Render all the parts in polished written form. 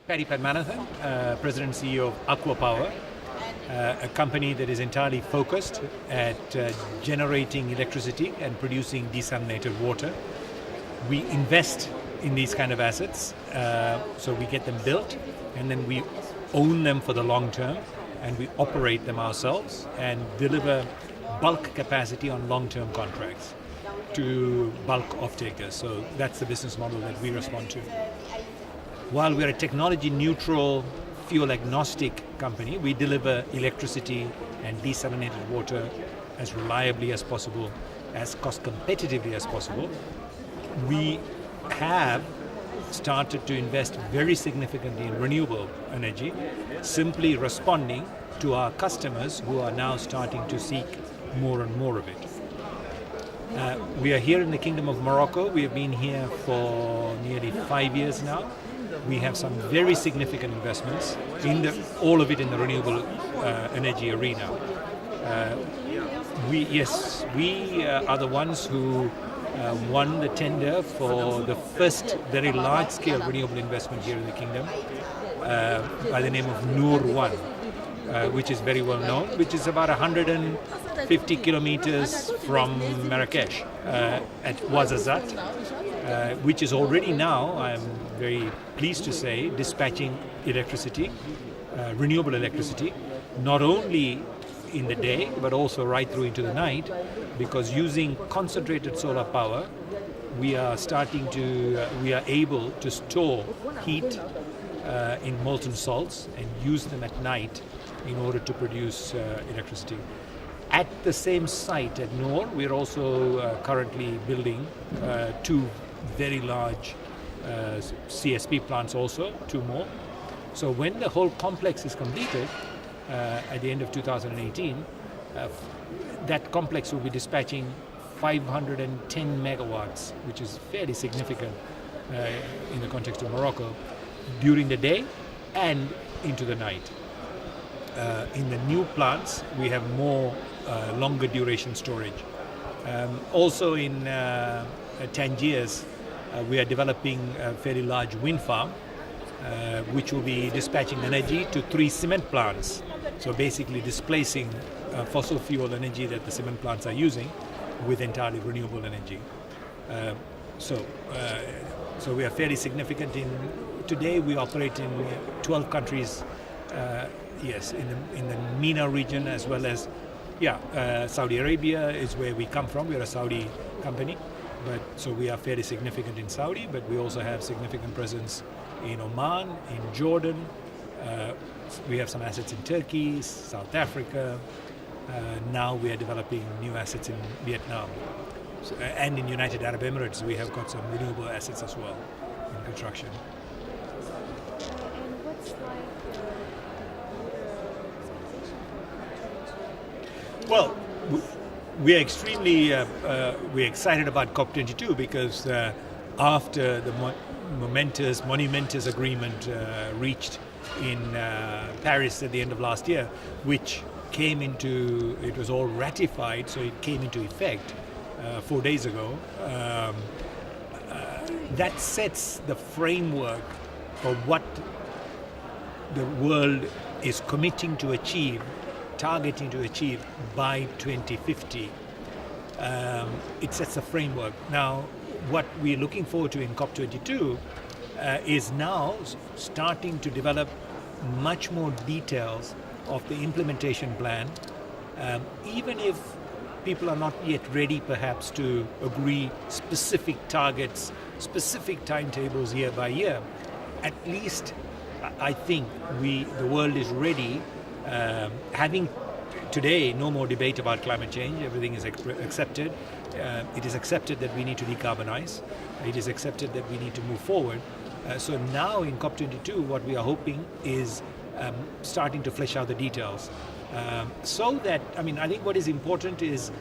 Paddy Padmanathan, President and CEO of Aqua Power, a company that is entirely focused at generating electricity and producing desalinated water. We invest in these kind of assets, so we get them built and then we own them for the long term and we operate them ourselves and deliver bulk capacity on long-term contracts to bulk off-takers. So that's the business model that we respond to. While we're a technology-neutral, fuel-agnostic company, we deliver electricity and desalinated water as reliably as possible, as cost-competitively as possible. We have started to invest very significantly in renewable energy, simply responding to our customers who are now starting to seek more and more of it. We are here in the Kingdom of Morocco. We have been here for nearly 5 years now. We have some very significant investments, all of it in the renewable energy arena. We are the ones who won the tender for the first very large-scale renewable investment here in the Kingdom by the name of Noor 1, which is very well known, which is about 150 kilometers from Marrakesh at Ouarzazate, which is already now, I'm very pleased to say, dispatching electricity, renewable electricity, not only in the day but also right through into the night, because using concentrated solar power we are able to store heat in molten salts and use them at night in order to produce electricity. At the same site at Noor, we're also currently building two very large CSP plants also, two more. So when the whole complex is completed at the end of 2018, that complex will be dispatching 510 megawatts, which is fairly significant in the context of Morocco, during the day and into the night. In the new plants, we have more longer duration storage. Also in Tangiers, we are developing a fairly large wind farm, which will be dispatching energy to 3 cement plants. So basically displacing fossil fuel energy that the cement plants are using with entirely renewable energy. So we are fairly significant today we operate in 12 countries, in the MENA region, as well as Saudi Arabia is where we come from. We're a Saudi company, so we are fairly significant in Saudi, but we also have significant presence in Oman, in Jordan. We have some assets in Turkey, South Africa. Now we are developing new assets in Vietnam. And in United Arab Emirates, we have got some renewable assets as well in construction. And what's like the Well, we're extremely we're excited about COP22 because after the monumentous agreement reached in Paris at the end of last year, which it was all ratified, so it came into effect 4 days ago. That sets the framework for what the world is committing to achieve, targeting to achieve by 2050. It sets a framework. Now, what we're looking forward to in COP22 is now starting to develop much more details of the implementation plan, even if people are not yet ready perhaps to agree specific targets, specific timetables year by year. At least I think the world is ready, having today no more debate about climate change. Everything is accepted. It is accepted that we need to decarbonize. It is accepted that we need to move forward. So now in COP22, what we are hoping is starting to flesh out the details. So that, I think what is important is,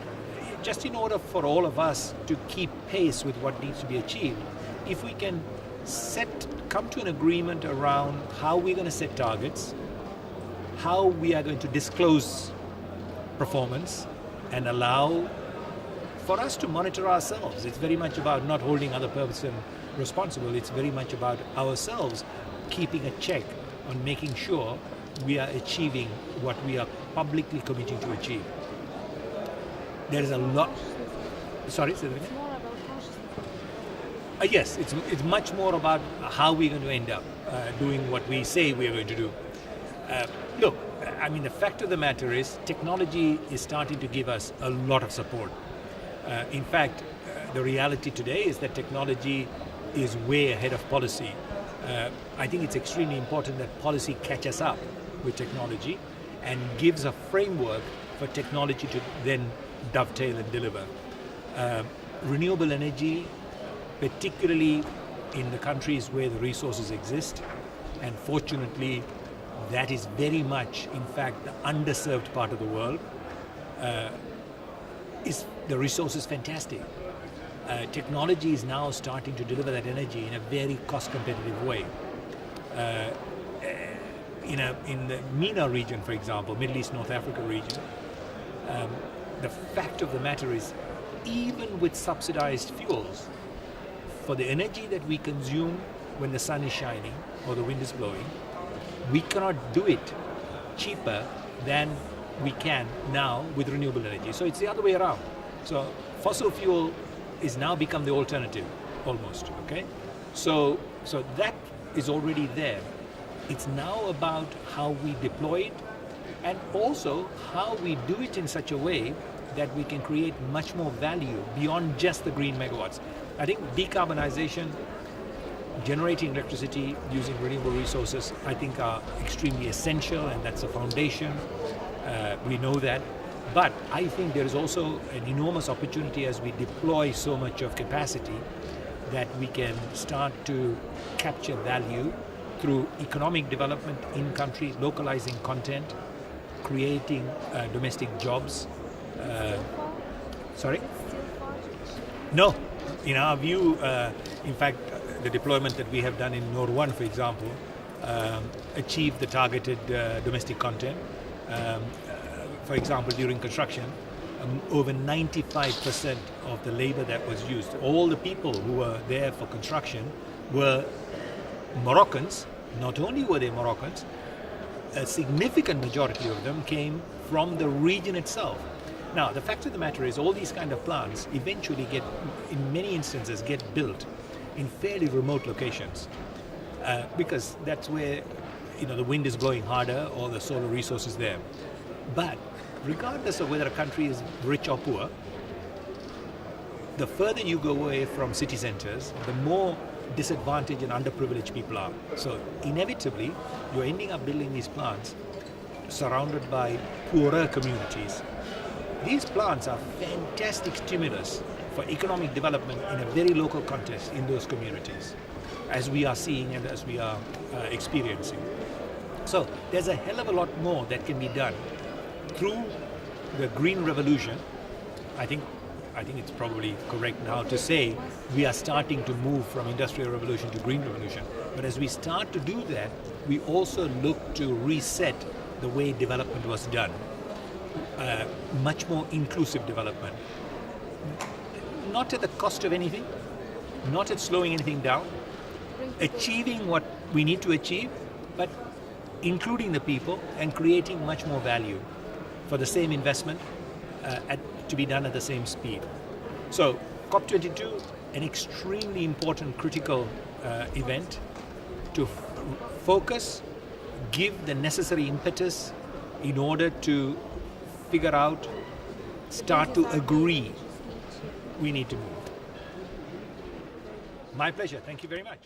just in order for all of us to keep pace with what needs to be achieved, if we can come to an agreement around how we're going to set targets, how we are going to disclose performance, and allow for us to monitor ourselves. It's very much about not holding other person responsible. It's very much about ourselves keeping a check on making sure we are achieving what we are publicly committing to achieve. There is a lot. Sorry, say that again? It's more about consciousness. Yes, it's much more about how we're going to end up doing what we say we're going to do. Look, I mean, the fact of the matter is technology is starting to give us a lot of support. In fact, the reality today is that technology is way ahead of policy. I think it's extremely important that policy catches up with technology and gives a framework for technology to then dovetail and deliver. Renewable energy, particularly in the countries where the resources exist, and fortunately that is very much, in fact, the underserved part of the world, the resource is fantastic. Technology is now starting to deliver that energy in a very cost competitive way. In the MENA region, for example, Middle East, North Africa region, the fact of the matter is, even with subsidized fuels, for the energy that we consume when the sun is shining or the wind is blowing, we cannot do it cheaper than we can now with renewable energy. So it's the other way around. So fossil fuel is now become the alternative, almost, okay? So that is already there. It's now about how we deploy it and also how we do it in such a way that we can create much more value beyond just the green megawatts. I think decarbonization, generating electricity using renewable resources, I think are extremely essential, and that's a foundation. We know that. But I think there is also an enormous opportunity as we deploy so much of capacity that we can start to capture value through economic development in country, localizing content, creating domestic jobs. Sorry? No. In our view, in fact, the deployment that we have done in Nor 1, for example, achieved the targeted domestic content. For example, during construction, over 95% of the labor that was used, all the people who were there for construction were Moroccans. Not only were they Moroccans, a significant majority of them came from the region itself. Now, the fact of the matter is all these kind of plants eventually get, in many instances, get built in fairly remote locations because that's where the wind is blowing harder or the solar resource is there. But regardless of whether a country is rich or poor, the further you go away from city centers, the more disadvantaged and underprivileged people are. So inevitably, you're ending up building these plants surrounded by poorer communities. These plants are fantastic stimulus for economic development in a very local context in those communities, as we are seeing and as we are experiencing. So there's a hell of a lot more that can be done through the green revolution. I think it's probably correct now to say we are starting to move from industrial revolution to green revolution. But as we start to do that, we also look to reset the way development was done. Much more inclusive development. Not at the cost of anything, not at slowing anything down, achieving what we need to achieve, but including the people and creating much more value for the same investment to be done at the same speed. So COP22, an extremely important, critical event to focus, give the necessary impetus in order to figure out, start to agree we need to move. My pleasure. Thank you very much.